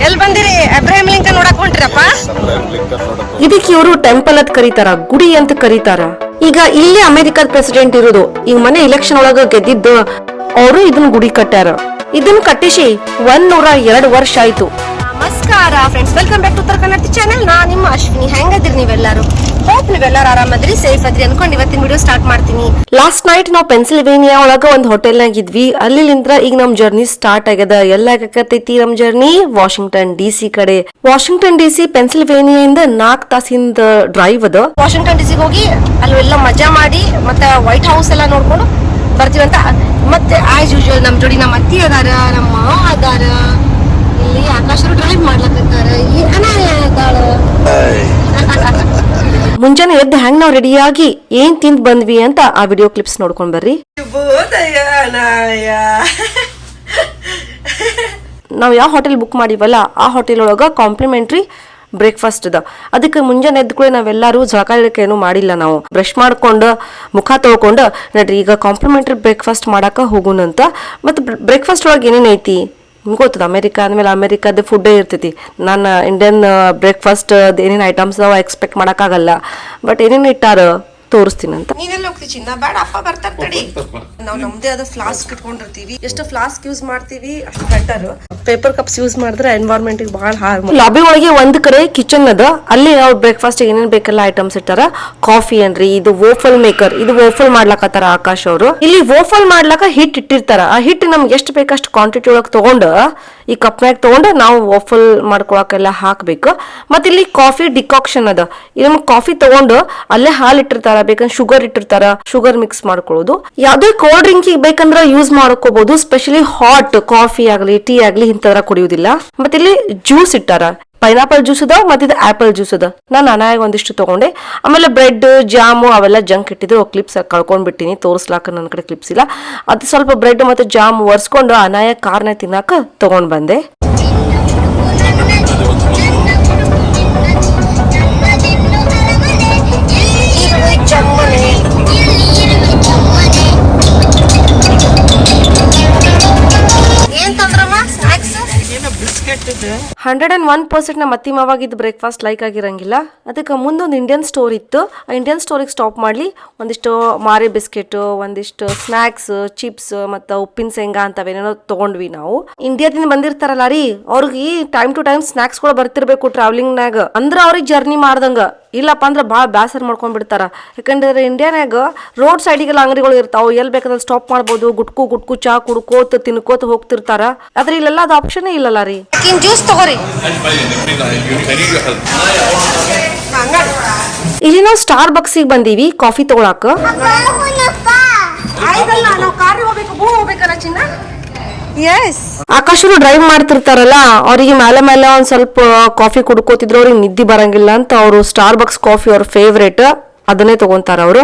ಎಲ್ಲಿ ಬಂದಿರಿ? Abraham Lincoln ನೋಡಕ್ ಹೊಂಟ್ರಪ್ಪ. ಇದಕ್ಕೆ ಇವರು ಟೆಂಪಲ್ ಅಂತ ಕರೀತಾರ, ಗುಡಿ ಅಂತ ಕರೀತಾರ. ಈಗ ಇಲ್ಲಿ ಅಮೆರಿಕದ ಪ್ರೆಸಿಡೆಂಟ್ ಇರೋದು, ಈಗ ಮನೆ ಎಲೆಕ್ಷನ್ ಒಳಗ ಗೆದ್ದಿದ್ದು ಅವರು ಇದನ್ನ ಗುಡಿ ಕಟ್ಟಾರ. ಇದನ್ನ ಕಟ್ಟಿಸಿ 102 ವರ್ಷ ಆಯ್ತು. ನಮಸ್ಕಾರ friends, welcome back to Uttara Kannada channel. ನಾ ನಿಮ್ಮ ಅಶ್ವಿನಿ. ಹೆಂಗದಿರಿ ನೀವೆಲ್ಲರೂ? ಹೋಪ್ ನೀವೆಲ್ಲರೂ ಆರಾಮದ್ರಿ, ಸೇಫ್ ಅದ್ರಿ ಅನ್ಕೊಂಡು ಇವತ್ತಿನ ವಿಡಿಯೋ ಸ್ಟಾರ್ಟ್ ಮಾಡ್ತೀನಿ. ಲಾಸ್ಟ್ ನೈಟ್ ನಾವು ಪೆನ್ಸಿಲ್ವೇನಿಯಾ ಒಳಗ ಒಂದು ಹೋಟೆಲ್ನಾಗ ಇದ್ವಿ. ಅಲ್ಲಿಂದ ಈಗ ನಮ್ ಜರ್ನಿ ಸ್ಟಾರ್ಟ್ ಆಗ್ಯದ. ಎಲ್ಲ ಆಗಕತ್ತೈತಿ ನಮ್ ಜರ್ನಿ ವಾಷಿಂಗ್ಟನ್ DC ಕಡೆ. ವಾಷಿಂಗ್ಟನ್ DC ಪೆನ್ಸಿಲ್ವೇನಿಯಾ ಇಂದ 4 ತಾಸಿಂದ ಡ್ರೈವ್ ಅದ. ವಾಷಿಂಗ್ಟನ್ DC ಹೋಗಿ ಅಲ್ಲೆಲ್ಲ ಮಜಾ ಮಾಡಿ ಮತ್ತೆ ವೈಟ್ ಹೌಸ್ ಎಲ್ಲ ನೋಡ್ಕೊಂಡು ಬರ್ತೀವಂತ. ಮತ್ತೆ ಆಸ್ ಯೂಶುವಲ್ ನಮ್ ಜೋಡಿ ನಮ್ಮ ಅತ್ತಿ ಅದಾರ, ನಮ್ಮ ಮಾವ ಅದಾರ, ಇಲ್ಲಿ ಆಕಾಶರು ಡ್ರೈವ್ ಮಾಡ್ಲಕತ್ತಾರ, ಇಲ್ಲಿ ಅನಾಯ ಅದಾಳ. ಮುಂಜಾನೆ ಎದ್ದು ಹೆಂಗ್ ನಾವ್ ರೆಡಿಯಾಗಿ ಏನ್ ತಿಂದ್ ಬಂದ್ವಿ ಅಂತ ಆ ವಿಡಿಯೋ ಕ್ಲಿಪ್ಸ್ ನೋಡ್ಕೊಂಡ್ ಬರ್ರಿ. ನಾವ್ ಯಾವ ಹೋಟೆಲ್ ಬುಕ್ ಮಾಡಿವಲ್ಲ ಆ ಹೋಟೆಲ್ ಒಳಗ ಕಾಂಪ್ಲಿಮೆಂಟ್ರಿ ಬ್ರೇಕ್ಫಾಸ್ಟ್ ಅದ. ಅದಕ್ಕೆ ಮುಂಜಾನೆ ಎದ್ದು ಕೂಡ ನಾವೆಲ್ಲರೂ ಜಳಕ ಏನು ಮಾಡಿಲ್ಲ. ನಾವು ಬ್ರಷ್ ಮಾಡ್ಕೊಂಡು ಮುಖ ತೊಳ್ಕೊಂಡು ನಡ್ರಿ ಈಗ ಕಾಂಪ್ಲಿಮೆಂಟ್ರಿ ಬ್ರೇಕ್ಫಾಸ್ಟ್ ಮಾಡಾಕ ಹೋಗುನಂತ. ಮತ್ತೆ ಬ್ರೇಕ್ಫಾಸ್ಟ್ ಒಳಗೆ ಏನೇನ್ ಐತಿ ನಿಮ್ಗೆ ಗೊತ್ತದ, ಅಮೆರಿಕಾ ಅಂದ್ಮೇಲೆ ಅಮೆರಿಕಾದ ಫುಡ್ಡೇ ಇರ್ತೈತಿ. ನಾನು ಇಂಡಿಯನ್ ಬ್ರೇಕ್ಫಾಸ್ಟ್ ಏನೇನು ಐಟಮ್ಸ್ ಎಕ್ಸ್ಪೆಕ್ಟ್ ಮಾಡೋಕ್ಕಾಗಲ್ಲ, ಬಟ್ ಏನೇನು ಇಟ್ಟಾರ ತೋರಿಸ್ತೀನಂತ. ನೀನೆಲ್ಲ ಹೋಗ್ತಿ ಚಿನ್ನ? ಬೇಡ, ಅಪ್ಪ ಬರ್ತಾರ ತಡಿ. ನಾವು ನಮ್ದೇ ಆದ ಫ್ಲಾಸ್ಕ್ ಇಟ್ಕೊಂಡಿರ್ತೀವಿ. ಎಷ್ಟು ಫ್ಲಾಸ್ಕ್ ಯೂಸ್ ಮಾಡ್ತೀವಿ ಅಷ್ಟು ಬೆಟರ್. ಪೇಪರ್ ಕಪ್ಸ್ ಯೂಸ್ ಮಾಡಿದ್ರೆ ಎನ್ವೈರನ್ಮೆಂಟ್ ಗೆ ಬಹಳ ಹಾರ್ಮ್. ಲಾಬಿ ಒಳಗೆ ಒಂದ್ ಕಡೆ ಕಿಚನ್ ಅದ, ಅಲ್ಲಿ ನಾವು ಬ್ರೇಕ್ಫಾಸ್ಟ್ ಏನೇನ್ ಬೇಕಲ್ಲ ಐಟಮ್ಸ್ ಇಟ್ಟಾರ. ಕಾಫಿ ಅನ್ರಿ, ಇದು ವೋಫಲ್ ಮೇಕರ್, ಇದು ವೋಫಲ್ ಮಾಡ್ಲಕತ್ತಾರ ಆಕಾಶ್ ಅವರು. ಇಲ್ಲಿ ವೋಫಲ್ ಮಾಡ್ಲಕ ಹಿಟ್ ಇಟ್ಟಿರ್ತಾರ. ಆ ಹಿಟ್ ನಮ್ಗೆ ಎಷ್ಟು ಬೇಕಷ್ಟು ಕ್ವಾಂಟಿಟಿ ಒಳಗೆ ತಗೊಂಡು ಈ ಕಪ್ನಾಗ ತಗೊಂಡು ನಾವು ವೋಫಲ್ ಮಾಡ್ಕೊಳಕೆಲ್ಲ ಹಾಕ್ಬೇಕು. ಮತ್ತೆ ಇಲ್ಲಿ ಕಾಫಿ ಡಿಕಾಕ್ಷನ್ ಅದ. ನಮ್ಗೆ ಕಾಫಿ ತಗೊಂಡು ಅಲ್ಲೇ ಹಾಲು ಇಟ್ಟಿರ್ತಾರ, ಬೇಕಂದ್ರೆ ಶುಗರ್ ಇಟ್ಟಿರ್ತಾರ, ಶುಗರ್ ಮಿಕ್ಸ್ ಮಾಡ್ಕೊಳ್ಳೋದು. ಯಾವ್ದೇ ಕೋಲ್ಡ್ ಡ್ರಿಂಕ್ ಬೇಕಂದ್ರೆ ಯೂಸ್ ಮಾಡ್ಕೋಬಹುದು. ಸ್ಪೆಷಲಿ ಹಾಟ್ ಕಾಫಿ ಆಗ್ಲಿ ಟೀ ಆಗ್ಲಿ ಇಂಥದ್ರ ಕುಡಿಯುವುದಿಲ್ಲ. ಮತ್ತೆ ಇಲ್ಲಿ ಜ್ಯೂಸ್ ಇಟ್ಟಾರ, ಪೈನಾಪಲ್ ಜ್ಯೂಸ್ ಅದ ಮತ್ತೆ ಇದು ಆಪಲ್ ಜ್ಯೂಸ್ ಅದ. ನಾನು ಅನಾಯಾಗ ಒಂದಿಷ್ಟು ತಗೊಂಡೆ. ಆಮೇಲೆ ಬ್ರೆಡ್ ಜಾಮು ಅವೆಲ್ಲ ಜಂಕ್ ಇಟ್ಟಿದ್ರು, ಕ್ಲಿಪ್ಸ್ ಕಳ್ಕೊಂಡ್ಬಿಟ್ಟಿನಿ, ತೋರಿಸ್ಲಾಕ ನನ್ನ ಕಡೆ ಕ್ಲಿಪ್ಸ್ ಇಲ್ಲ. ಅದು ಸ್ವಲ್ಪ ಬ್ರೆಡ್ ಮತ್ತೆ ಜಾಮ್ ಒರ್ಸ್ಕೊಂಡು ಅನಾಯ ಕಾರ್ನ ತಿನ್ನಾಕ ತಗೊಂಡ್ ಬಂದೆ. ಏನ್ ತಂದ್ರಮ್ಮ ಸ್ನಾಕ್ಸ್? 101% ನಮ್ಮ ಅತ್ತಿ ಮಾವಾಗಿದ್ದು ಬ್ರೇಕ್ಫಾಸ್ಟ್ ಲೈಕ್ ಆಗಿರಂಗಿಲ್ಲ. ಅದಕ್ಕೆ ಮುಂದೊಂದು ಇಂಡಿಯನ್ ಸ್ಟೋರ್ ಇತ್ತು. ಆ ಇಂಡಿಯನ್ ಸ್ಟೋರಿಗೆ ಸ್ಟಾಪ್ ಮಾಡ್ಲಿ ಒಂದಿಷ್ಟು ಮಾರೆ ಬಿಸ್ಕೆಟ್, ಒಂದಿಷ್ಟು ಸ್ನಾಕ್ಸ್, ಚಿಪ್ಸ್ ಮತ್ತು ಉಪ್ಪಿನ ಶೇಂಗಾ ಅಂತವೇನೇನೋ ತಗೊಂಡ್ವಿ. ನಾವು ಇಂಡಿಯಾದಿಂದ ಬಂದಿರ್ತಾರಲ್ಲ ರೀ, ಅವ್ರಿಗೆ ಟೈಮ್ ಟು ಟೈಮ್ ಸ್ನಾಕ್ಸ್ ಗಳು ಬರ್ತಿರ್ಬೇಕು ಟ್ರಾವೆಲಿಂಗ್ನಾಗ. ಅಂದ್ರೆ ಅವ್ರಿಗೆ ಜರ್ನಿ ಮಾಡ್ದಂಗ. ಇಲ್ಲಪ್ಪ ಅಂದ್ರೆ ಭಾಳ ಬೇಸರ ಮಾಡ್ಕೊಂಡ್ ಬಿಡ್ತಾರ. ಯಾಕಂದ್ರೆ ಇಂಡಿಯಾನಾಗ ರೋಡ್ ಸೈಡಿಗೆಲ್ಲ ಅಂಗಡಿಗಳು ಇರ್ತಾವ, ಎಲ್ಲಿ ಬೇಕಾದ್ರೆ ಸ್ಟಾಪ್ ಮಾಡ್ಬೋದು. ಗುಟ್ಕು ಚಾ ಕುಡ್ಕೋತ ತಿನ್ಕೋತ ಹೋಗ್ತಿರ್ತಾರ. ಆದ್ರೆ ಇಲ್ಲೆಲ್ಲ ಅದು ಆಪ್ಷನ್ ಇಲ್ಲಲ್ಲ ರೀ. ಜ್ಯೂಸ್ ತಗೋರಿ. ಇಲ್ಲಿ ನಾವು ಸ್ಟಾರ್ ಬಕ್ಸಿಗೆ ಬಂದೀವಿ ಕಾಫಿ ತಗೊಳಕ. ಆಕಾಶರು ಡ್ರೈವ್ ಮಾಡ್ತಿರ್ತಾರಲ್ಲ, ಅವ್ರಿಗೆ ಮೇಲೆ ಒಂದ್ ಸ್ವಲ್ಪ ಕಾಫಿ ಕುಡ್ಕೋತಿದ್ರು. ಅವ್ರಿಗೆ ನಿದ್ದೆ ಬರಂಗಿಲ್ಲ ಅಂತ ಅವರು ಸ್ಟಾರ್ ಬಕ್ಸ್ ಕಾಫಿ ಅವ್ರ ಫೇವ್ರೇಟ್, ಅದನ್ನೇ ತಗೊಂತಾರ ಅವರು.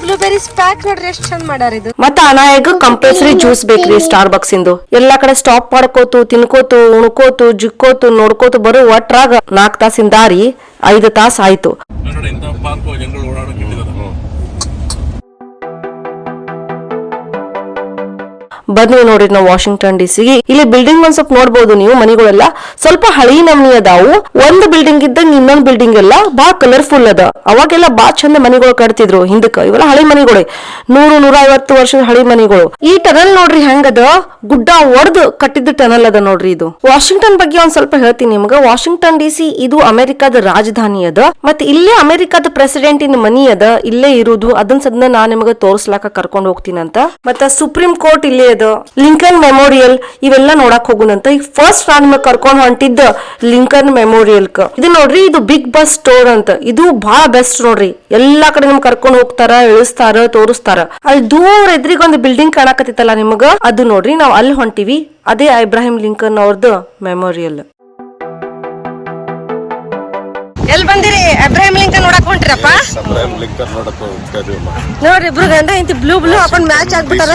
ಬ್ಲೂಬೆರೀಸ್ ಪ್ಯಾಕ್ ನೋಡ್ರಿ ಎಷ್ಟು ಚಂದ ಮಾಡ್ಯಾರ ಇದು. ಮತ್ತೆ ಅನಾಯಗ ಕಂಪಲ್ಸರಿ ಜ್ಯೂಸ್ ಬೇಕ್ರಿ ಸ್ಟಾರ್ ಬಕ್ಸ್ ಇಂದು. ಎಲ್ಲಾ ಕಡೆ ಸ್ಟಾಪ್ ಮಾಡ್ಕೋತು ತಿನ್ಕೋತು ಉಣ್ಕೋತು ಜಿಕ್ಕೋತು ನೋಡ್ಕೋತು ಬರೋ ಒಟ್ರಾಗ 4 ತಾಸಿನ ದಾರಿ 5 ತಾಸು ಆಯ್ತು. ಬಂದ್ವಿ ನೋಡ್ರಿ ನಾವು ವಾಷಿಂಗ್ಟನ್ DC. ಇಲ್ಲಿ ಬಿಲ್ಡಿಂಗ್ ಒಂದ್ ಸ್ವಲ್ಪ ನೋಡ್ಬೋದು ನೀವು. ಮನಿಗಳೆಲ್ಲ ಸ್ವಲ್ಪ ಹಳಿ ನಮ್ನಿ ಅದಾವು. ಒಂದು ಬಿಲ್ಡಿಂಗ್ ಇದ್ದಂಗ ಇನ್ನೊಂದು ಬಿಲ್ಡಿಂಗ್ ಎಲ್ಲ ಬಾಳ ಕಲರ್ಫುಲ್ ಅದ. ಅವಾಗೆಲ್ಲ ಬಾಳ ಚಂದ ಮನಿಗಳು ಕಟ್ತಿದ್ರು ಹಿಂದಕ್ಕ. ಇವೆಲ್ಲ ಹಳಿ ಮನಿಗಳು, 100-150 ವರ್ಷದ ಹಳಿ ಮನಿಗಳು. ಈ ಟನಲ್ ನೋಡ್ರಿ ಹೆಂಗದ, ಗುಡ್ಡ ಒಡೆದು ಕಟ್ಟಿದ ಟನಲ್ ಅದ ನೋಡ್ರಿ ಇದು. ವಾಷಿಂಗ್ಟನ್ ಬಗ್ಗೆ ಒಂದ್ ಸ್ವಲ್ಪ ಹೇಳ್ತೀನಿ ನಿಮ್ಗ. ವಾಷಿಂಗ್ಟನ್ DC ಇದು ಅಮೆರಿಕಾದ ರಾಜಧಾನಿ ಅದ. ಮತ್ತೆ ಇಲ್ಲೇ ಅಮೆರಿಕಾದ ಪ್ರೆಸಿಡೆಂಟ್ ಇನ್ ಮನಿ ಅದ, ಇಲ್ಲೇ ಇರುವುದು. ಅದನ್ನ ಸದ್ನ ನಾ ನಿಮ್ಗ ತೋರ್ಸ್ಲಾಕ ಕರ್ಕೊಂಡ್ ಹೋಗ್ತೀನಂತ. ಮತ್ತೆ ಸುಪ್ರೀಂ ಕೋರ್ಟ್ ಇಲ್ಲೇ ಅದ, ಲಿಂಕನ್ ಮೆಮೋರಿಯಲ್ ಇವೆಲ್ಲ ನೋಡಕ್ ಹೋಗುನಂತ. ಈಗ ಫಸ್ಟ್ ನಾನ್ ನಿಮಗೆ ಕರ್ಕೊಂಡ್ ಹೊಂಟಿದ್ದ ಲಿಂಕನ್ ಮೆಮೋರಿಯಲ್ ಕ. ಇದು ನೋಡ್ರಿ, ಇದು ಬಿಗ್ ಬಸ್ ಸ್ಟೋರ್ ಅಂತ. ಇದು ಬಹಳ ಬೆಸ್ಟ್ ನೋಡ್ರಿ. ಎಲ್ಲಾ ಕಡೆ ನಿಮ್ಗೆ ಕರ್ಕೊಂಡ್ ಹೋಗ್ತಾರ, ಇಳಿಸ್ತಾರ, ತೋರಿಸ್ತಾರ. ಅಲ್ಲಿ ದೂರ ಎದ್ರಿಗೆ ಒಂದು ಬಿಲ್ಡಿಂಗ್ ಕಾಣಕತ್ತಿತ್ತಲ್ಲ ನಿಮಗ, ಅದು ನೋಡ್ರಿ ನಾವು ಅಲ್ಲಿ ಹೊಂಟಿವಿ. ಅದೇ ಇಬ್ರಾಹಿಂ ಲಿಂಕನ್ ಅವ್ರದ್ದು ಮೆಮೋರಿಯಲ್. ಎಲ್ಲಿ ಬಂದಿರಿ? ಅಬ್ರಾಹಿಂ ಲಿಂಕನ್ ನೋಡಕ್ ಹೊಂಟ್ರಪ್ಪ? ನೋಡ್ರಿ ಇಬ್ರು ಗಂಡ ಇಂತ ಬ್ಲೂ ಹಾಕೊಂಡ್ ಮ್ಯಾಚ್ ಆಗ್ಬಿಟ್ಟಾರ.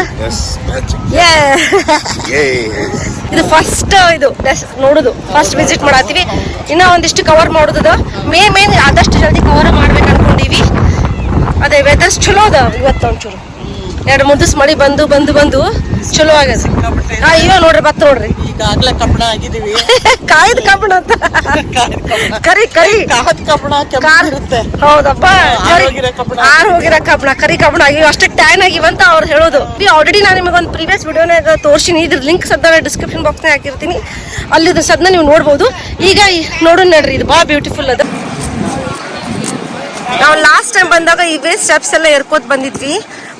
ಇದು ಫಸ್ಟ್ ಇದು ನೋಡುದು, ಫಸ್ಟ್ ವಿಸಿಟ್ ಮಾಡತ್ತೀವಿ. ಇನ್ನ ಒಂದಿಷ್ಟು ಕವರ್ ಮಾಡುದು. ಮೇನ್ ಆದಷ್ಟು ಜಲ್ದಿ ಕವರ್ ಮಾಡ್ಬೇಕು ಅನ್ಕೊಂಡಿವಿ. ಅದೇ ವೆದರ್ಸ್ ಚಲೋ ಅದ ಇವತ್ತು ಒಂಚೂರು. 2-3 ದಿವಸ ಮಳಿ ಬಂದು ಚಲೋ ಆಗ್ಯದ. ಇವಾಗ ನೋಡ್ರಿ ಬತ್ತ ನೋಡ್ರಿ ಈಗಾಗ್ಲೇ ಕಬ್ಬಣ ಆಗಿದೀವಿ. ಕಾಯ್ದ ಕಬ್ಬಣ ಅಂತ ಕರಿ ಕಬ್ಬಣ ಇರುತ್ತೆ. ಹೌದಪ್ಪ, ಹೋಗಿರೋ ಕಬ್ಬಣ ಕರಿ ಕಬ್ಬಣ ಆಗಿವಿ, ಅಷ್ಟೇ ಟ್ಯಾನ್ ಆಗಿವಂತ ಅವ್ರು ಹೇಳೋದು. ಆಲ್ರೆಡಿ ನಾನು ನಿಮಗೊಂದು ಪ್ರೀವಿಯಸ್ ವಿಡಿಯೋನಾಗ ತೋರ್ಸಿನಿ, ಇದ್ರ ಲಿಂಕ್ ಸದ್ದ ಡಿಸ್ಕ್ರಿಪ್ಷನ್ ಬಾಕ್ಸ್ನಾಗ ಹಾಕಿರ್ತೀನಿ, ಅಲ್ಲಿ ಸದ್ನ ನೀವು ನೋಡ್ಬೋದು. ಈಗ ನೋಡೋಣ ನಡ್ರಿ, ಇದು ಭಾಳ ಬ್ಯೂಟಿಫುಲ್ ಅದ. ನಾವು ಲಾಸ್ಟ್ ಟೈಮ್ ಬಂದಾಗ ಇವೇ ಸ್ಟೆಪ್ಸ್ ಎಲ್ಲ ಏರ್ಕೋತ್ ಬಂದಿದ್ವಿ,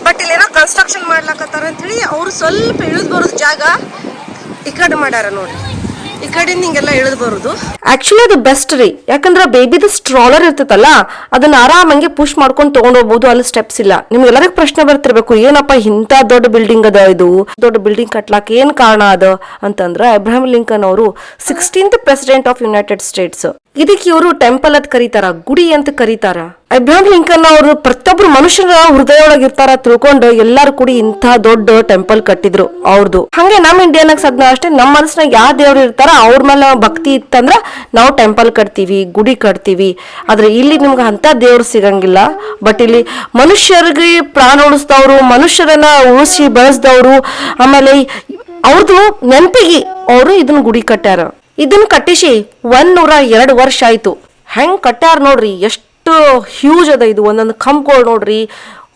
ಬಟ್ ಇಲ್ಲೇನೋ ಕನ್ಸ್ಟ್ರಕ್ಷನ್ ಮಾಡ್ಲಕತ್ತಾರ ಅಂತ ಹೇಳಿ ಅವ್ರು ಸ್ವಲ್ಪ ಇಳಿದು ಬರೋದು ಜಾಗ ಈ ಕಡೆ ಮಾಡ್ಯಾರ ನೋಡ್ರಿ. ಈ ಕಡೆಯಿಂದ ಹಿಂಗೆಲ್ಲ ಇಳಿದು ಬರೋದು. ಆಕ್ಚುಲಿ ಅದು ಬೆಸ್ಟ್ ರೀ, ಯಾಕಂದ್ರೆ ಬೇಬಿದು ಸ್ಟ್ರಾಲರ್ ಇರ್ತೈತಲ್ಲ, ಅದನ್ನ ಆರಾಮಂಗೆ ಪುಷ್ ಮಾಡ್ಕೊಂಡು ತಗೊಂಡ್ ಹೋಗ್ಬೋದು. ಅಲ್ಲಿ ಸ್ಟೆಪ್ಸ್ ಇಲ್ಲ. ನಿಮ್ಗೆಲ್ಲರಿಗೂ ಪ್ರಶ್ನೆ ಬರ್ತಿರ್ಬೇಕು, ಏನಪ್ಪ ಇಂಥ ದೊಡ್ಡ ಬಿಲ್ಡಿಂಗ್ ಅದ, ಇದು ದೊಡ್ಡ ಬಿಲ್ಡಿಂಗ್ ಕಟ್ಲಾಕ ಏನ್ ಕಾರಣ ಅದ ಅಂತಂದ್ರ, ಅಬ್ರಹಂ ಲಿಂಕನ್ ಅವರು 16th president of United States. ಇದಕ್ಕೆ ಇವರು ಟೆಂಪಲ್ ಅಂತ ಕರೀತಾರ, ಗುಡಿ ಅಂತ ಕರೀತಾರ. ಅಬ್ರಹಂ ಲಿಂಕನ್ ಅವರು ಪ್ರತಿಯೊಬ್ರು ಮನುಷ್ಯನ ಹೃದಯ ಒಳಗಿರ್ತಾರ ತಿಳ್ಕೊಂಡು ಎಲ್ಲಾರು ಕೂಡಿ ಇಂಥ ದೊಡ್ಡ ಟೆಂಪಲ್ ಕಟ್ಟಿದ್ರು ಅವ್ರದ್ದು. ಹಂಗೆ ನಮ್ಮ ಇಂಡಿಯಾನಾಗ ಸದ್ನ ಅಷ್ಟೇ, ನಮ್ಮ ಮನಸ್ಸಿನಾಗ ಯಾವ ದೇವ್ರು ಇರ್ತಾರ ಅವ್ರ ಮೇಲೆ ಭಕ್ತಿ ಇತ್ತಂದ್ರ ನಾವು ಟೆಂಪಲ್ ಕಟ್ತೀವಿ, ಗುಡಿ ಕಟ್ತೀವಿ. ಆದ್ರೆ ಇಲ್ಲಿ ನಿಮ್ಗೆ ಅಂತ ದೇವ್ರು ಸಿಗಂಗಿಲ್ಲ. ಬಟ್ ಇಲ್ಲಿ ಮನುಷ್ಯರಿಗೆ ಪ್ರಾಣ ಉಳಿಸಿದವ್ರು, ಮನುಷ್ಯರನ್ನ ಉಳಿಸಿ ಬೆಳೆಸಿದವ್ರು, ಆಮೇಲೆ ಅವ್ರದ್ದು ನೆನಪಿಗೆ ಅವರು ಇದನ್ನ ಗುಡಿ ಕಟ್ಟ್ಯಾರ. ಇದನ್ನ ಕಟ್ಟಿಸಿ 102 ವರ್ಷ ಆಯ್ತು. ಹೆಂಗ್ ಕಟ್ಟ್ಯಾರ ನೋಡ್ರಿ, ಎಷ್ಟು ಹ್ಯೂಜ್ ಅದ ಇದು. ಒಂದೊಂದು ಕಂಬಗಳು ನೋಡ್ರಿ,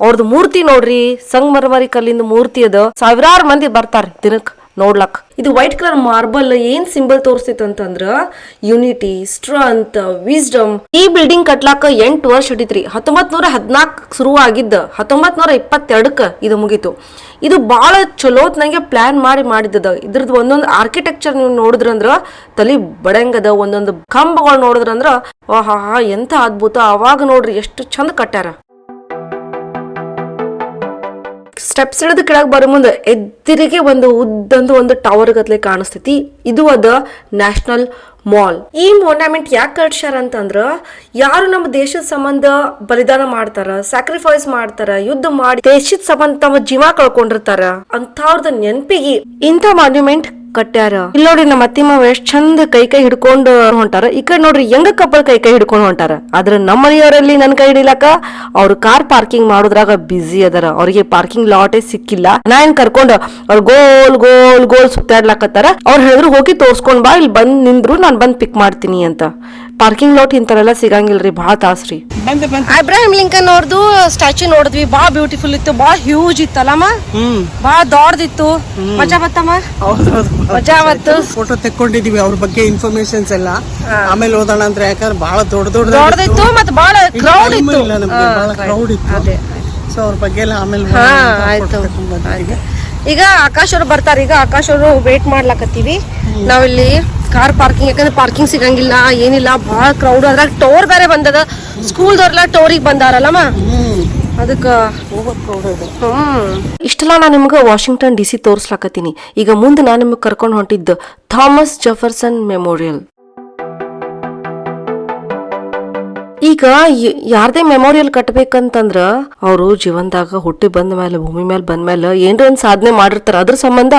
ಅವ್ರದ್ದು ಮೂರ್ತಿ ನೋಡ್ರಿ, ಸಂಗಮರಮರಿ ಕಲ್ಲಿಂದ ಮೂರ್ತಿ ಅದ. ಸಾವಿರಾರು ಮಂದಿ ಬರ್ತಾರ ದಿನಕ್ಕೆ ನೋಡ್ಲಕ್. ಇದು ವೈಟ್ ಕಲರ್ ಮಾರ್ಬಲ್ ಏನ್ ಸಿಂಬಲ್ ತೋರಿಸ್ತೈತೆ ಅಂತಂದ್ರ ಯುನಿಟಿ, ಸ್ಟ್ರೆಂತ್, ವಿಸ್ಡಮ್. ಈ ಬಿಲ್ಡಿಂಗ್ ಕಟ್ಲಾಕ 8 ವರ್ಷ ಹಿಡಿತ್ರಿ. 1914 ಶುರು ಆಗಿದ್ದ, 1922 ಇದು ಮುಗೀತು. ಇದು ಬಹಳ ಚಲೋತ್ನಂಗೆ ಪ್ಲಾನ್ ಮಾಡಿದ್ದದ. ಇದ್ರದ್ದು ಒಂದೊಂದು ಆರ್ಕಿಟೆಕ್ಚರ್ ನೀವು ನೋಡಿದ್ರಂದ್ರ ತಲೆ ಬಡಂಗದ. ಒಂದೊಂದು ಕಂಬಗಳು ನೋಡಿದ್ರಂದ್ರ ಆಹಾ ಎಂತ ಅದ್ಭುತ. ಅವಾಗ ನೋಡ್ರಿ ಎಷ್ಟು ಚಂದ ಕಟ್ಟಾರ. ಸ್ಟೆಪ್ಸ್ ಇಳಿದು ಕೆಳಗೆ ಬರೋ ಮುಂದೆ ಎದುರಿಗೆ ಒಂದು ಉದ್ದಂದು ಒಂದು ಟವರ್ ಗತ್ಲೆ ಕಾಣಿಸ್ತೈತಿ. ಇದು ಅದ ನ್ಯಾಷನಲ್ ಮಾಲ್. ಈ ಮೊನ್ಯುಮೆಂಟ್ ಯಾಕೆ ಕಟ್ಸ್ಯಾರ ಅಂತಂದ್ರ, ಯಾರು ನಮ್ಮ ದೇಶದ ಸಂಬಂಧ ಬಲಿದಾನ ಮಾಡ್ತಾರ, ಸ್ಯಾಕ್ರಿಫೈಸ್ ಮಾಡ್ತಾರ, ಯುದ್ಧ ಮಾಡಿ ದೇಶದ ಸಂಬಂಧ ತಮ್ಮ ಜೀವ ಕಳ್ಕೊಂಡಿರ್ತಾರ ಅಂತವ್ರದ ನೆನಪಿಗೆ ಇಂಥ ಮಾನ್ಯುಮೆಂಟ್ ಕಟ್ಟ್ಯಾರ. ಇಲ್ಲಿ ನೋಡ್ರಿ ನಮ್ಮ ಅತ್ತಿ ಮಾವ ಎಷ್ಟ್ ಚಂದ ಕೈ ಹಿಡ್ಕೊಂಡು ಹೊಂಟಾರ. ಈ ಕಡೆ ನೋಡ್ರಿ ಯಂಗ ಕಪ್ಪಲ್ ಕೈ ಹಿಡ್ಕೊಂಡು ಹೊಂಟಾರ. ಆದ್ರೆ ನಮ್ಮ ಮನೆಯವರಲ್ಲಿ ನನ್ ಕೈ ಹಿಡಿಲಾಕ ಅವ್ರ ಕಾರ್ ಪಾರ್ಕಿಂಗ್ ಮಾಡೋದ್ರಾಗ ಬಿಸಿ ಅದಾರ. ಅವ್ರಿಗೆ ಪಾರ್ಕಿಂಗ್ ಲಾಟೇ ಸಿಕ್ಕಿಲ್ಲ. ನಾ ಏನ್ ಕರ್ಕೊಂಡು ಅವ್ರು ಗೋಲ್ ಗೋಲ್ ಗೋಲ್ ಸುತ್ತಾಡ್ಲಾಕತ್ತಾರ. ಅವ್ರು ಹೇಳಿದ್ರು ಹೋಗಿ ತೋರ್ಸ್ಕೊಂಡ್ ಬಾ, ಇಲ್ಲಿ ಬಂದ್ ನಿಂದ್ರು ನಾನ್ ಬಂದ್ ಪಿಕ್ ಮಾಡ್ತೀನಿ ಅಂತ. ಪಾರ್ಕಿಂಗ್ ಲಾಟ್ ಇಂಥವೆಲ್ಲ ಸಿಗಂಗಿಲ್ರಿ, ಭಾಳ ತಾಸ್ರಿ. ಅಬ್ರಹಂ ಲಿಂಕನ್ ಅವ್ರದ್ದು ಸ್ಟ್ಯಾಚ್ಯೂ ನೋಡಿದ್ವಿ, ಭಾಳ ಬ್ಯೂಟಿಫುಲ್ ಇತ್ತು, ಭಾಳ ಹ್ಯೂಜ್ ಇತ್ತಲ್ಲಮ್ಮ, ಭಾಳ ದೊಡ್ಡದಿತ್ತು. ಮಜಾ ಬತ್ತಮ್ಮ, ಮಜಾ ಬತ್ತು. ಫೋಟೋ ತೆಕ್ಕೊಂಡಿದೀವಿ ಅವ್ರ ಬಗ್ಗೆ ಇನ್ಫಾರ್ಮೇಶನ್ಸ್ ಎಲ್ಲ. ಆಮೇಲೆ ಓದೋಣ ಅಂದ್ರೆ ಯಾಕಂದ್ರೆ ಬಹಳ ದೊಡ್ಡದಿತ್ತು ಮತ್ತೆ ಬಹಳ ಕ್ರೌಡ್ ಇತ್ತು. ಕ್ರೌಡ್ ಇತ್ತು. ಸೊ ಅವ್ರ ಬಗ್ಗೆ ಎಲ್ಲ ಆಮೇಲೆ ಆಯ್ತು. ಈಗ ಆಕಾಶ್ ಅವ್ರು ಬರ್ತಾರ. ಈಗ ಆಕಾಶ್ ಅವರು ವೇಟ್ ಮಾಡ್ಲಾಕತ್ತೀವಿ ನಾವಿಲ್ಲಿ ಕಾರ್ ಪಾರ್ಕಿಂಗ್. ಯಾಕಂದ್ರೆ ಪಾರ್ಕಿಂಗ್ ಸಿಗಂಗಿಲ್ಲ, ಏನಿಲ್ಲ, ಬಹಳ ಕ್ರೌಡ್. ಅದ್ರಾಗ ಟೋರ್ ಬೇರೆ ಬಂದದ. ಸ್ಕೂಲ್ದವ್ರೆಲ್ಲ ಟೋರಿಗೆ ಬಂದಾರಲ್ಲಮ್ಮ, ಅದಕ್ಕ ಇಷ್ಟೆಲ್ಲ ನಾನು ನಿಮ್ಗೆ ವಾಷಿಂಗ್ಟನ್ DC ತೋರ್ಸ್ಲಾಕತ್ತೀನಿ. ಈಗ ಮುಂದೆ ನಾನು ನಿಮ್ಗೆ ಕರ್ಕೊಂಡು ಹೊಂಟಿದ್ದು ಥಾಮಸ್ ಜೆಫರ್ಸನ್ ಮೆಮೋರಿಯಲ್. ಈಗ ಯಾರ್ದೇ ಮೆಮೋರಿಯಲ್ ಕಟ್ಬೇಕಂತಂದ್ರ ಅವರು ಜೀವನದಾಗ ಹುಟ್ಟಿ ಬಂದ ಮೇಲೆ, ಭೂಮಿ ಮೇಲೆ ಬಂದ ಮೇಲೆ ಏನ್ರ ಒಂದ್ ಸಾಧನೆ ಮಾಡಿರ್ತಾರ. ಅದ್ರ ಸಂಬಂಧ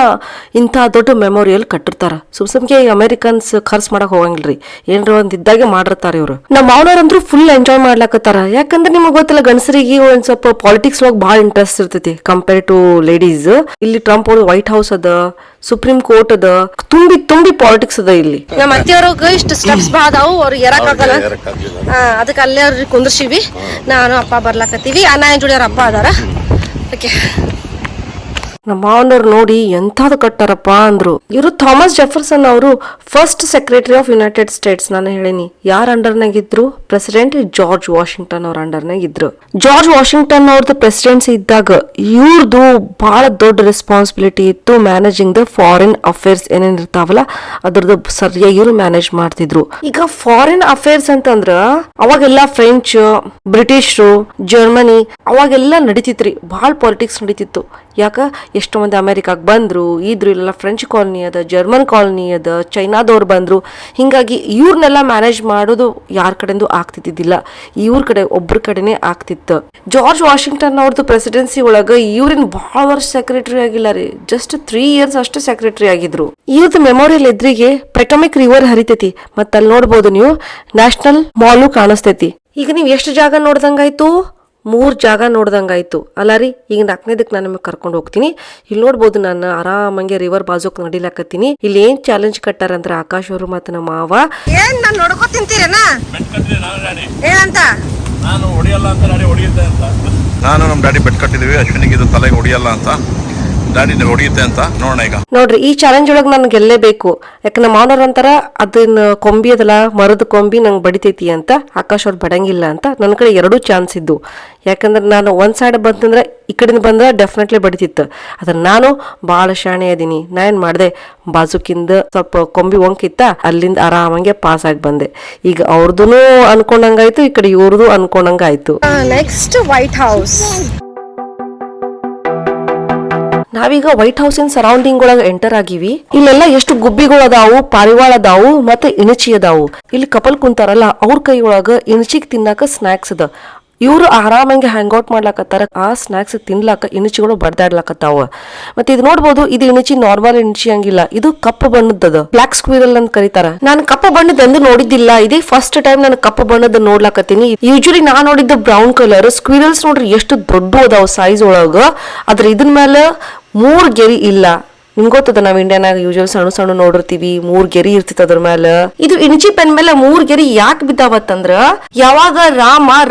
ಇಂಥ ದೊಡ್ಡ ಮೆಮೋರಿಯಲ್ ಕಟ್ಟಿರ್ತಾರ. ಸುಮ್ಗೆ ಅಮೆರಿಕನ್ಸ್ ಖರ್ಚು ಮಾಡಕ್ ಹೋಗಂಗಿಲ್ರಿ, ಏನ್ರ ಒಂದ್ ಇದ್ದಾಗೆ ಮಾಡಿರ್ತಾರ ಇವ್ರು. ನಮ್ಮ ಮಾವನವ್ರಂದ್ರು ಫುಲ್ ಎಂಜಾಯ್ ಮಾಡ್ಲಾಕತ್ತಾರ. ಯಾಕಂದ್ರೆ ನಿಮಗ್ ಗೊತ್ತಿಲ್ಲ, ಗಂಡಸರಿಗೆ ಒಂದ್ ಸ್ವಲ್ಪ ಪಾಲಿಟಿಕ್ಸ್ ಒಳಗೆ ಭಾಳ ಇಂಟ್ರೆಸ್ಟ್ ಇರ್ತೈತಿ ಕಂಪೇರ್ ಟು ಲೇಡೀಸ್. ಇಲ್ಲಿ ಟ್ರಂಪ್ ಅವ್ರ ವೈಟ್ ಹೌಸ್ ಅದ, ಸುಪ್ರೀಂ ಕೋರ್ಟ್ ಅದ, ತುಂಬಿ ಪಾಲಿಟಿಕ್ಸ್ ಅದ ಇಲ್ಲಿ. ನಮ್ಮ ಅತ್ತೆಯವ್ರಿಗೆ ಇಷ್ಟು ಸ್ಟೆಪ್ಸ್ ಬಾದಾವು, ಅವ್ರು ಏರಕ್ಕಾಗಲ್ಲ. ಅದಕ್ಕೆ ಅಲ್ಲೇ ಅವ್ರಿಗೆ ಕುಂದ್ರಿಸಿವಿ. ನಾನು ಅಪ್ಪ ಬರ್ಲಾಕತ್ತೀವಿ. ಅಣ್ಣ ಜೋಡಿ ಅವ್ರ ಅಪ್ಪ ಅದಾರ. ಓಕೆ, ನಮ್ಮ ಮಾವನವ್ರು ನೋಡಿ ಎಂಥದ್ದು ಕಟ್ಟಾರಪ್ಪ ಅಂದ್ರು. ಇವರು ಥಾಮಸ್ ಜೆಫರ್ಸನ್ ಅವರು first secretary of United States. ನಾನು ಹೇಳಿನಿ ಯಾರ ಅಂಡರ್ನಾಗ ಇದ್ರು? ಪ್ರೆಸಿಡೆಂಟ್ ಜಾರ್ಜ್ ವಾಷಿಂಗ್ಟನ್ ಅವ್ರ ಅಂಡರ್ನಾಗ ಇದ್ರು. ಜಾರ್ಜ್ ವಾಷಿಂಗ್ಟನ್ ಅವ್ರದ್ದು ಪ್ರೆಸಿಡೆನ್ಸಿ ಇದ್ದಾಗ ಇವ್ರದ್ದು ಬಹಳ ದೊಡ್ಡ ರೆಸ್ಪಾನ್ಸಿಬಿಲಿಟಿ ಇತ್ತು. ಮ್ಯಾನೇಜಿಂಗ್ ದ ಫಾರಿನ್ ಅಫೇರ್ಸ್ ಏನೇನ್ ಇರ್ತಾವಲ್ಲ ಅದ್ರದ್ದು ಸರಿಯಾಗಿ ಇವ್ರು ಮ್ಯಾನೇಜ್ ಮಾಡ್ತಿದ್ರು. ಈಗ ಫಾರಿನ್ ಅಫೇರ್ಸ್ ಅಂತಂದ್ರ ಅವಾಗೆಲ್ಲ ಫ್ರೆಂಚ್, ಬ್ರಿಟಿಷರು, ಜರ್ಮನಿ ಅವಾಗೆಲ್ಲ ನಡೀತಿತ್ರಿ. ಬಹಳ ಪಾಲಿಟಿಕ್ಸ್ ನಡೀತಿತ್ತು. ಯಾಕ ಎಷ್ಟೋ ಮಂದಿ ಅಮೆರಿಕಾಗ್ ಬಂದ್ರು, ಇದ್ರು. ಇಲ್ಲೆಲ್ಲ ಫ್ರೆಂಚ್ ಕಾಲನಿ ಅದ, ಜರ್ಮನ್ ಕಾಲನಿ ಅದ, ಚೈನಾದವ್ರು ಬಂದ್ರು. ಹಿಂಗಾಗಿ ಇವ್ರನ್ನೆಲ್ಲ ಮ್ಯಾನೇಜ್ ಮಾಡೋದು ಯಾರ ಕಡೆಂದು ಆಗ್ತಿದ್ದಿಲ್ಲ, ಇವ್ರ ಕಡೆ ಒಬ್ರ ಕಡೆನೆ ಆಗ್ತಿತ್ತು. ಜಾರ್ಜ್ ವಾಷಿಂಗ್ಟನ್ ಅವ್ರದ್ದು ಪ್ರೆಸಿಡೆನ್ಸಿ ಒಳಗ ಇವ್ರಿನ್ ಬಹಳ ವರ್ಷ ಸೆಕ್ರೆಟರಿ ಆಗಿಲ್ಲ ರೀ, ಜಸ್ಟ್ 3 years ಅಷ್ಟೇ ಸೆಕ್ರೆಟರಿ ಆಗಿದ್ರು. ಇವ್ರದ್ದು ಮೆಮೋರಿಯಲ್ ಎದುರಿಗೆ ಪೆಟಮಿಕ್ ರಿವರ್ ಹರಿತೈತಿ. ಮತ್ತ ಅಲ್ಲಿ ನೋಡ್ಬೋದು ನೀವು ನ್ಯಾಷನಲ್ ಮಾಲು ಕಾಣಿಸ್ತೈತಿ. ಈಗ ನೀವ್ ಎಷ್ಟು ಜಾಗ ನೋಡ್ದಂಗಾಯ್ತು? 3 ಜಾಗ ನೋಡ್ದಂಗಾಯ್ತು ಅಲ್ಲ ರೀ. ಈಗ 4ನೇದಕ್ಕೆ ನಾನು ನಿಮಗೆ ಕರ್ಕೊಂಡು ಹೋಗ್ತೀನಿ. ಇಲ್ಲಿ ನೋಡ್ಬೋದು ನಾನು ಆರಾಮಂಗೆ ರಿವರ್ ಬಾಜುಕ್ ನಡಿಲಾಕತ್ತೀನಿ. ಇಲ್ಲಿ ಏನ್ ಚಾಲೆಂಜ್ ಕಟ್ಟಾರಂದ್ರೆ ಆಕಾಶ್ ಅವರು ಮತ್ತೆ ನಮ್ಮ ಮಾವ. ಏನ್ ನಾನು ನೋಡ್ಕೊ ತಿಂತೀರೇನ ಏನಂತ ನಾನು ಹೊಡಿಯಲ್ಲ ಅಂತ ಡ್ಯಾಡಿ ಹೊಡಿಯುತ್ತೆ ಅಂತ. ನಾನು ನಮ್ಮ ಡ್ಯಾಡಿ ಬೆಟ್ ಕಟ್ಟಿದೀವಿ, ಅಶ್ವಿನಿಗೆ ಇದು ತಲೆಗೆ ಹೊಡಿಯಲ್ಲ ಅಂತ, ಡ್ಯಾಡಿ ಹೊಡಿಯುತ್ತೆ ಅಂತ. ನೋಡೋಣ ಈಗ. ನೋಡ್ರಿ ಈ ಚಾಲೆಂಜ್ ಒಳಗೆ ನನ್ಗೆ ಗೆಲ್ಲೇಬೇಕು. ಯಾಕೆ ನಮ್ಮ ಮಾವನವ್ರ ಅಂತಾರ ಅದನ್ನ ಕೊಂಬಿ ಅದಲ್ಲ ಮರದ ಕೊಂಬಿ ನಂಗೆ ಬಡಿತೈತಿ ಅಂತ, ಆಕಾಶ್ ಅವ್ರು ಬಡಂಗಿಲ್ಲ ಅಂತ. ನನ್ನ ಕಡೆ 2 ಚಾನ್ಸ್ ಇದ್ದು. ಯಾಕಂದ್ರೆ ನಾನು ಒಂದ್ ಸೈಡ್ ಬಂತಂದ್ರೆ ಈ ಕಡೆಯಿಂದ ಬಂದ್ರೆ ಡೆಫಿನೆಟ್ಲಿ ಬಡಿತಿತ್ತು. ಅದ್ರ ನಾನು ಭಾಳ ಶಾಣೆ ಅದೀನಿ. ನಾ ಏನ್ ಮಾಡಿದೆ, ಬಾಜುಕಿಂದ ಸ್ವಲ್ಪ ಕೊಂಬಿ ಒಂಕಿತ್ತ, ಅಲ್ಲಿಂದ ಆರಾಮಂಗೆ ಪಾಸ್ ಆಗಿ ಬಂದೆ. ಈಗ ಅವ್ರದ್ದು ಅನ್ಕೊಂಡಂಗಾಯ್ತು, ಈ ಕಡೆ ಇವ್ರದ್ದು ಅನ್ಕೊಂಡಂಗಾಯ್ತು. Next White House. ನಾವೀಗ ವೈಟ್ ಹೌಸ್ ಇನ್ ಸರೌಂಡಿಂಗ್ ಒಳಗ ಎಂಟರ್ ಆಗಿವಿ. ಇಲ್ಲೆಲ್ಲ ಎಷ್ಟು ಗುಬ್ಬಿಗಳು ಅದಾವು, ಪಾರಿವಾಳ ಅದಾವು, ಮತ್ತೆ ಇಣಚಿ ಅದಾವು. ಇಲ್ಲಿ ಕಪಲ್ ಕುಂತಾರಲ್ಲ ಅವ್ರ ಕೈ ಒಳಗ ಇಣಚಿಗ್ ತಿನ್ನಾಕ ಸ್ನಾಕ್ಸ್ ಅದ. ಇವ್ರು ಆರಾಮಂಗೆ ಹ್ಯಾಂಗ್ ಔಟ್ ಮಾಡ್ಲಾಕತ್ತಾರ. ಆ ಸ್ನಾಕ್ಸ್ ತಿನ್ಲಾಕ ಇಣಚಿಗಳು ಬಡ್ದಾಡ್ಲಾಕತ್ತಾವ. ಮತ್ತೆ ಇದು ನೋಡ್ಬೋದು, ಇದು ಇಣಚಿ ನಾರ್ಮಲ್ ಇಣಚಿ ಹಂಗಿಲ್ಲ, ಇದು ಕಪ್ಪು ಬಣ್ಣದ ಬ್ಲಾಕ್ ಸ್ಕ್ವಿರಲ್ ಅಂತ ಕರೀತಾರ. ನಾನು ಕಪ್ಪು ಬಣ್ಣದ ಎಂದು ನೋಡಿದ್ದಿಲ್ಲ, ಇದೇ ಫಸ್ಟ್ ಟೈಮ್ ನಾನು ಕಪ್ಪು ಬಣ್ಣದ ನೋಡ್ಲಾಕತ್ತೀನಿ. ಯೂಶಲಿ ನಾ ನೋಡಿದ್ದು ಬ್ರೌನ್ ಕಲರ್. ಸ್ಕ್ವಿರಲ್ಸ್ ನೋಡ್ರಿ ಎಷ್ಟು ದೊಡ್ಡ ಅದಾವ ಸೈಜ್ ಒಳಗ. ಆದ್ರೆ ಇದನ್ ಮೇಲೆ 3 ಗೆರಿ ಇಲ್ಲ. ನಿಮ್ಗೆ ಗೊತ್ತದ, ನಾವ್ ಇಂಡಿಯಾನಾಗ ಯೂಶಲ್ ಸಣ್ಣ ಸಣ್ಣ ನೋಡಿರ್ತೀವಿ, 3 ಗೆರಿ ಇರ್ತಿತ್ತು ಅದ್ರ ಮೇಲೆ. ಇದು ಇಣಚಿ ಪೆನ್ ಮೇಲೆ 3 ಗೆರಿ ಯಾಕೆ ಬಿದ್ದಾವತ್ತಂದ್ರ, ಯಾವಾಗ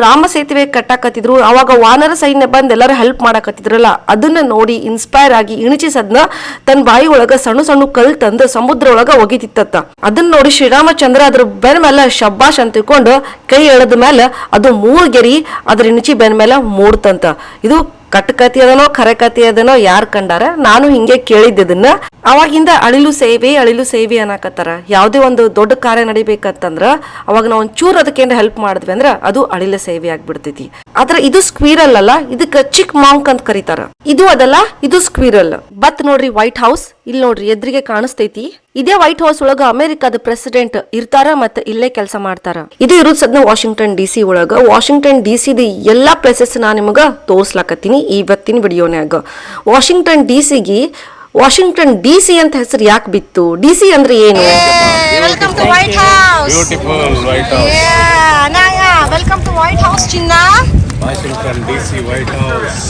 ರಾಮ ಸೇತುವೆ ಕಟ್ಟಾಕತ್ತಿದ್ರು ಅವಾಗ ವಾನರ ಸೈನ್ಯ ಬಂದ್ ಎಲ್ಲರೂ ಹೆಲ್ಪ್ ಮಾಡಾಕತ್ತಿದ್ರಲ್ಲ, ಅದನ್ನ ನೋಡಿ ಇನ್ಸ್ಪೈರ್ ಆಗಿ ಇಣಚಿ ಸದ್ನ ತನ್ನ ಬಾಯಿ ಒಳಗ ಸಣ್ಣ ಸಣ್ಣ ಕಲ್ ತಂದು ಸಮುದ್ರ ಒಳಗ ಒಗಿತಿತ್ತ. ಅದನ್ನ ನೋಡಿ ಶ್ರೀರಾಮಚಂದ್ರ ಅದ್ರ ಬೆನ್ ಮೇಲೆ ಶಬ್ಬಾಷ್ ಅಂತ ತಿಳ್ಕೊಂಡು ಕೈ ಎಳೆದ ಮೇಲೆ ಅದು 3 ಗೆರಿ ಅದ್ರ ಇಣಚಿ ಬೆನ್ ಮೇಲೆ ಮೂಡ್ತಂತ. ಇದು ಕಟ್ ಕತಿ ಅದನೋ ಖರೆ ಕತಿ ಅದನೋ ಯಾರ್ ಕಂಡಾರ, ನಾನು ಹಿಂಗೆ ಕೇಳಿದ್ದನ್ನ. ಅವಾಗಿಂದ ಅಳಿಲು ಸೇವೆ ಅನ್ನಕತ್ತಾರ. ಯಾವ್ದೇ ಒಂದು ದೊಡ್ಡ ಕಾರ್ಯ ನಡಿಬೇಕಂತಂದ್ರ ಅವಾಗ ನಾವು ಒಂಚೂರು ಅದಕ್ಕೇನು ಹೆಲ್ಪ್ ಮಾಡಿದ್ವಿ ಅಂದ್ರ ಅದು ಅಳಿಲ ಸೇವೆ ಆಗ್ಬಿಡ್ತೈತಿ. ಆದ್ರೆ ಇದು ಸ್ಕ್ವೀರಲ್ ಅಲ್ಲ, ಇದಕ್ಕ ಚಿಕ್ ಮಾಂಕ್ ಅಂತ ಕರೀತಾರ. ಇದು ಅದಲ್ಲ, ಇದು ಸ್ಕ್ವೀರಲ್. ಬತ್ ನೋಡ್ರಿ ವೈಟ್ ಹೌಸ್ ಇಲ್ಲಿ ನೋಡ್ರಿ ಎದುರಿಗೆ ಕಾಣಿಸ್ತೈತಿ. ಇದೇ ವೈಟ್ ಹೌಸ್ ಒಳಗ ಅಮೆರಿಕಾದ ಪ್ರೆಸಿಡೆಂಟ್ ಇರ್ತಾರ ಮತ್ತೆ ಇಲ್ಲೇ ಕೆಲಸ ಮಾಡ್ತಾರ. ಇದು ಇರೋದ್ ಸದ್ನ ವಾಷಿಂಗ್ಟನ್ DC ಒಳಗ. ವಾಷಿಂಗ್ಟನ್ DC ಎಲ್ಲಾ ಪ್ಲೇಸಸ್ ನಾ ನಿಮಗ ತೋರ್ಸ್ಲಾಕತ್ತೀನಿ ಇವತ್ತಿನ ವಿಡಿಯೋನ್ಯಾಗ. ವಾಷಿಂಗ್ಟನ್ DC ಅಂತ ಹೆಸರು ಯಾಕೆ ಬಿತ್ತು? DC ಅಂದ್ರೆ ಏನು? Welcome to White House. Beautiful White House. Welcome to White House ಚಿನ್ನ. Washington DC White House.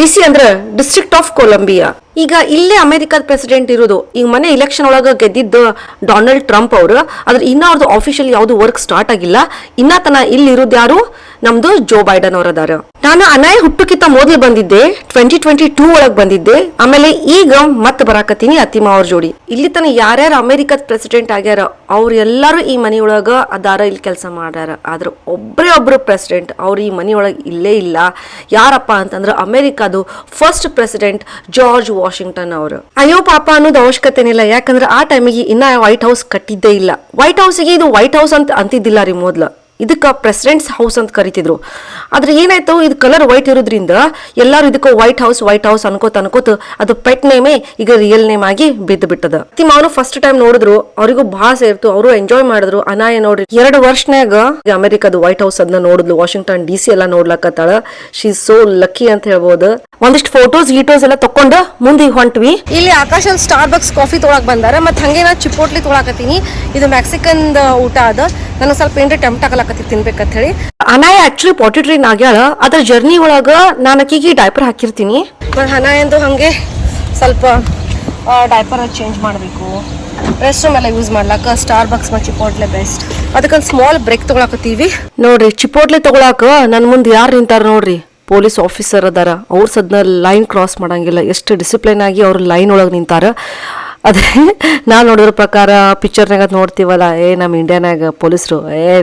DC ಅಂದ್ರೆ ಡಿಸ್ಟ್ರಿಕ್ಟ್ ಆಫ್ ಕೊಲಂಬಿಯಾ. ಈಗ ಇಲ್ಲೇ ಅಮೆರಿಕದ ಪ್ರೆಸಿಡೆಂಟ್ ಇರೋದು. ಈಗ ಮನೆ ಇಲೆಕ್ಷನ್ ಒಳಗ ಗೆದ್ದಿದ್ದು ಡೊನಾಲ್ಡ್ ಟ್ರಂಪ್ ಅವರು. ಆದ್ರೆ ಇನ್ನ ಅವ್ರದ್ದು ಆಫಿಷಿಯಲ್ ಯಾವ್ದು ವರ್ಕ್ ಸ್ಟಾರ್ಟ್ ಆಗಿಲ್ಲ. ಇನ್ನ ತನ ಇಲ್ಲಿ ಇರೋದು ಯಾರು? ನಮ್ದು ಜೋ ಬೈಡನ್ ಅವ್ರ ಅದಾರ. ನಾನು ಅನಾಯ ಹುಟ್ಟಕ್ಕಿಂತ ಮೊದಲು ಬಂದಿದ್ದೆ, 2022 ಒಳಗ್ ಬಂದಿದ್ದೆ. ಆಮೇಲೆ ಈಗ ಮತ್ತೆ ಬರಾಕತ್ತೀನಿ ಅತ್ತಿಮಾ ಅವ್ರ ಜೋಡಿ. ಇಲ್ಲಿ ತನ ಯಾರ್ಯಾರು ಅಮೆರಿಕದ ಪ್ರೆಸಿಡೆಂಟ್ ಆಗ್ಯಾರ ಅವ್ರ ಎಲ್ಲಾರು ಈ ಮನಿಯೊಳಗ ಅದಾರ, ಇಲ್ಲಿ ಕೆಲಸ ಮಾಡ್ಯಾರ. ಆದ್ರೆ ಒಬ್ರು ಪ್ರೆಸಿಡೆಂಟ್ ಅವ್ರು ಈ ಮನಿಯೊಳಗೆ ಇಲ್ಲೇ ಇಲ್ಲ. ಯಾರಪ್ಪ ಅಂತಂದ್ರೆ ಅಮೆರಿಕಾದು ಫಸ್ಟ್ ಪ್ರೆಸಿಡೆಂಟ್ ಜಾರ್ಜ್ ವಾಷಿಂಗ್ಟನ್ ಅವರು. ಅಯ್ಯೋ ಪಾಪ ಅನ್ನೋದು ಅವಶ್ಯಕತೆನಿಲ್ಲ, ಯಾಕಂದ್ರೆ ಆ ಟೈಮಿಗೆ ಇನ್ನ ವೈಟ್ ಹೌಸ್ ಕಟ್ಟಿದ್ದೇ ಇಲ್ಲ. ವೈಟ್ ಹೌಸ್ಗೆ ಇದು ವೈಟ್ ಹೌಸ್ ಅಂತ ಅಂತಿದ್ದಿಲ್ಲ ರೀ ಮೊದ್ಲು. ಇದಕ್ಕ ಪ್ರೆಸಿಡೆಂಟ್ಸ್ ಹೌಸ್ ಅಂತ ಕರಿತಿದ್ರು. ಆದ್ರೆ ಏನಾಯ್ತು, ಇದು ಕಲರ್ ವೈಟ್ ಇರೋದ್ರಿಂದ ಎಲ್ಲಾರು ಇದಕ್ಕೆ ವೈಟ್ ಹೌಸ್ ಅನ್ಕೋತ ಅದು ಪೆಟ್ ನೇಮೇ ಈಗ ರಿಯಲ್ ನೇಮ್ ಆಗಿ ಬಿದ್ದು ಬಿಟ್ಟದ. ಮಾವನು ಫಸ್ಟ್ ಟೈಮ್ ನೋಡಿದ್ರು, ಅವ್ರಿಗೂ ಭಾಳ ಸೇರ್ತು, ಅವರು ಎಂಜಾಯ್ ಮಾಡಿದ್ರು. ಅನಾಯ ನೋಡ್ರಿ 2 ವರ್ಷನ್ಯಾಗ ಅಮೆರಿಕದ ವೈಟ್ ಹೌಸ್ ಅದನ್ನ ನೋಡಿದ್ಲು. ವಾಷಿಂಗ್ಟನ್ DC ಎಲ್ಲ ನೋಡ್ಲಕತ್ತಾಳ. ಶಿ ಸೋ ಲಕ್ಕಿ ಅಂತ ಹೇಳ್ಬೋದು. ಒಂದಿಷ್ಟು ಫೋಟೋಸ್ ಎಲ್ಲ ತಕೊಂಡ ಮುಂದೆ ಹೊಂಟ್ವಿ. ಇಲ್ಲಿ ಆಕಾಶ್ ಸ್ಟಾರ್ಬಕ್ಸ್ ಕಾಫಿ ತೊಗೊಳಕ್ ಬಂದಾರ. ಮತ್ತೆ ಹಂಗೆ ನಾ ಚಿಪೋಟ್ಲಿ ತೊಗೊಳಕತ್ತೀನಿ. ಇದು ಮೆಕ್ಸಿಕನ್ ಊಟ ಅದ. ನನಗೆ ಸ್ವಲ್ಪ ಏನ್ರಿ ಟೆಂಪ್ಟ್ ಆಗಲಕತ್ತಿ ತಿನ್ಬೇಕಂತ ಹೇಳಿ. ಅನಾಯ ಆಕ್ಚುಲಿ ಪಾಟಿ ಟ್ರೈನ್ ಆಗ್ಯಾಳ. ಅದ್ರ ಜರ್ನಿ ಒಳಗ ನಾನು ಆಕಿಗೆ ಡೈಪರ್ ಹಾಕಿರ್ತೀನಿ. ಹನಾಯಂದು ಹಂಗೆ ಸ್ವಲ್ಪ ಡೈಪರ್ ಚೇಂಜ್ ಮಾಡಬೇಕು. ರೆಸ್ಟ್ ರೂಮ್ ಎಲ್ಲ ಯೂಸ್ ಮಾಡ್ಲಾಕ ಸ್ಟಾರ್ಬಕ್ಸ್ ಮತ್ತು ಚಿಪೋಟ್ಲೆ ಬೆಸ್ಟ್. ಅದಕ್ಕೊಂದು ಸ್ಮಾಲ್ ಬ್ರೇಕ್ ತೊಗೊಳಕತ್ತೀವಿ. ನೋಡ್ರಿ ಚಿಪೋಟ್ಲೆ ತಗೊಳಕ ನನ್ ಮುಂದೆ ಯಾರು ನಿಂತಾರ ನೋಡ್ರಿ, ಪೊಲೀಸ್ ಆಫೀಸರ್ ಅದಾರ. ಅವ್ರ ಸದ್ನ ಲೈನ್ ಕ್ರಾಸ್ ಮಾಡಂಗಿಲ್ಲ, ಎಷ್ಟು ಡಿಸಿಪ್ಲಿನ್ ಆಗಿ ಅವ್ರ ಲೈನ್ ಒಳಗೆ ನಿಂತಾರ. ಅದೇ ನಾವ್ ನೋಡಿದ್ರ ಪ್ರಕಾರ ಪಿಕ್ಚರ್ನಾಗ ನೋಡ್ತೀವಲ್ಲ, ನಮ್ ಇಂಡಿಯಾನಾಗ ಪೊಲೀಸರು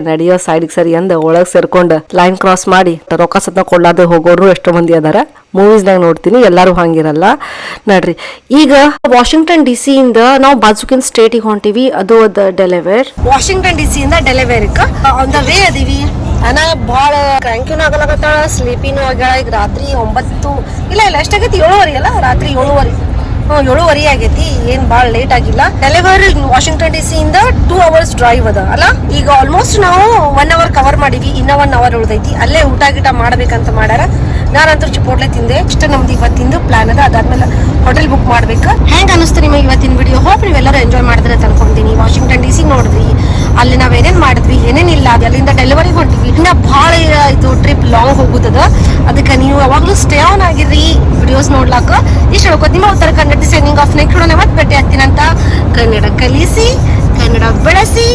ನಡಿಯೋ ಸೈಡಿಗೆ ಸರಿ ಅಂದ ಒಳಗ್ ಸೇರ್ಕೊಂಡ್ ಲೈನ್ ಕ್ರಾಸ್ ಮಾಡಿ ರೊಕ್ಕ ಸದ್ನ ಕೊಡ್ಲಾರ್ದೆ ಹೋಗೋರು ಎಷ್ಟೋ ಮಂದಿ ಅದಾರ. ಮೂವೀಸ್ನಾಗ ನೋಡ್ತೀನಿ, ಎಲ್ಲಾರು ಹಂಗಿರಲ್ಲ ನೋಡ್ರಿ. ಈಗ ವಾಷಿಂಗ್ಟನ್ DC ಇಂದ ನಾವು ಬಾಜುಕಿನ್ ಸ್ಟೇಟಿಗೆ ಹೊಂಟಿವಿ, ಅದು ಡೆಲಿವೇರ್. ವಾಷಿಂಗ್ಟನ್ DC ಇಂದ ಡೆಲಿವೇರಿಕ್ ಆನ್ ದ ವೇ ಅದೀವಿ. ಅನ ಭಾಳ ಕ್ರ್ಯಾಂಕ್ಯೂನು ಆಗಲಾಗತ್ತಾಳ, ಸ್ಲೀಪಿನೂ ಆಗ್ಯಾಳ. ಈಗ ರಾತ್ರಿ 9 ಇಲ್ಲ ಎಷ್ಟಾಗೈತಿ? 7:30 ಅಲ್ಲ, ರಾತ್ರಿ 7:30 ಆಗೈತಿ. ಏನ್ ಭಾಳ ಲೇಟ್ ಆಗಿಲ್ಲ. ಡೆಲಿವರಿ ವಾಷಿಂಗ್ಟನ್ DC ಇಂದ 2 hours ಡ್ರೈವ್ ಅದ ಅಲ್ಲ. ಈಗ ಆಲ್ಮೋಸ್ಟ್ ನಾವು 1 hour ಕವರ್ ಮಾಡಿವಿ, ಇನ್ನ 1 hour ಉಳ್ದೈತಿ. ಅಲ್ಲೇ ಊಟ ಗೀಟ ಮಾಡ್ಬೇಕಂತ ಮಾಡ್ಯಾರ. ನಾನಂತೂ ಚಿಪೋಟ್ಲೆ ತಿಂದೆ. ಇಷ್ಟ ನಮ್ದು ಇವತ್ತಿಂದು ಪ್ಲಾನ್ ಅದ. ಅದಾದ್ಮೇಲೆ ಹೋಟೆಲ್ ಬುಕ್ ಮಾಡ್ಬೇಕು. ಹೆಂಗ್ ಅನಿಸ್ತು ನಿಮಗೆ ಇವತ್ತಿನ ವಿಡಿಯೋ? ಹೋಪ್ ನೀವೆಲ್ಲರೂ ಎಂಜಾಯ್ ಮಾಡಿದ್ರೆ ಅಂತ ಅನ್ಕೊಂತೀನಿ. ವಾಷಿಂಗ್ಟನ್ DC ನೋಡಿದ್ರಿ, ಅಲ್ಲಿ ನಾವ್ ಏನೇನ್ ಮಾಡಿದ್ವಿ ಏನೇನಿಲ್ಲ ಅಲ್ಲಿಂದ ಡೆಲಿವರಿ ಹೊಂಟಿವಿ. ಇನ್ನ ಬಹಳ ಇದು ಟ್ರಿಪ್ ಲಾಂಗ್ ಹೋಗುತ್ತದ. ಅದಕ್ಕೆ ನೀವು ಯಾವಾಗ್ಲೂ ಸ್ಟೇ ಆನ್ ಆಗಿರಿ ವಿಡಿಯೋಸ್ ನೋಡ್ಲಾಕ. ಇಷ್ಟ ಹೇಳ್ಕೊತ ನಿಮ್ಮ Uttara Kannada signing off. Next ಮತ್ತೆ ಭೇಟಿ ಆಗ್ತೀನಂತ. ಕನ್ನಡ ಕಲಿಸಿ, ಕನ್ನಡ ಬೆಳೆಸಿ,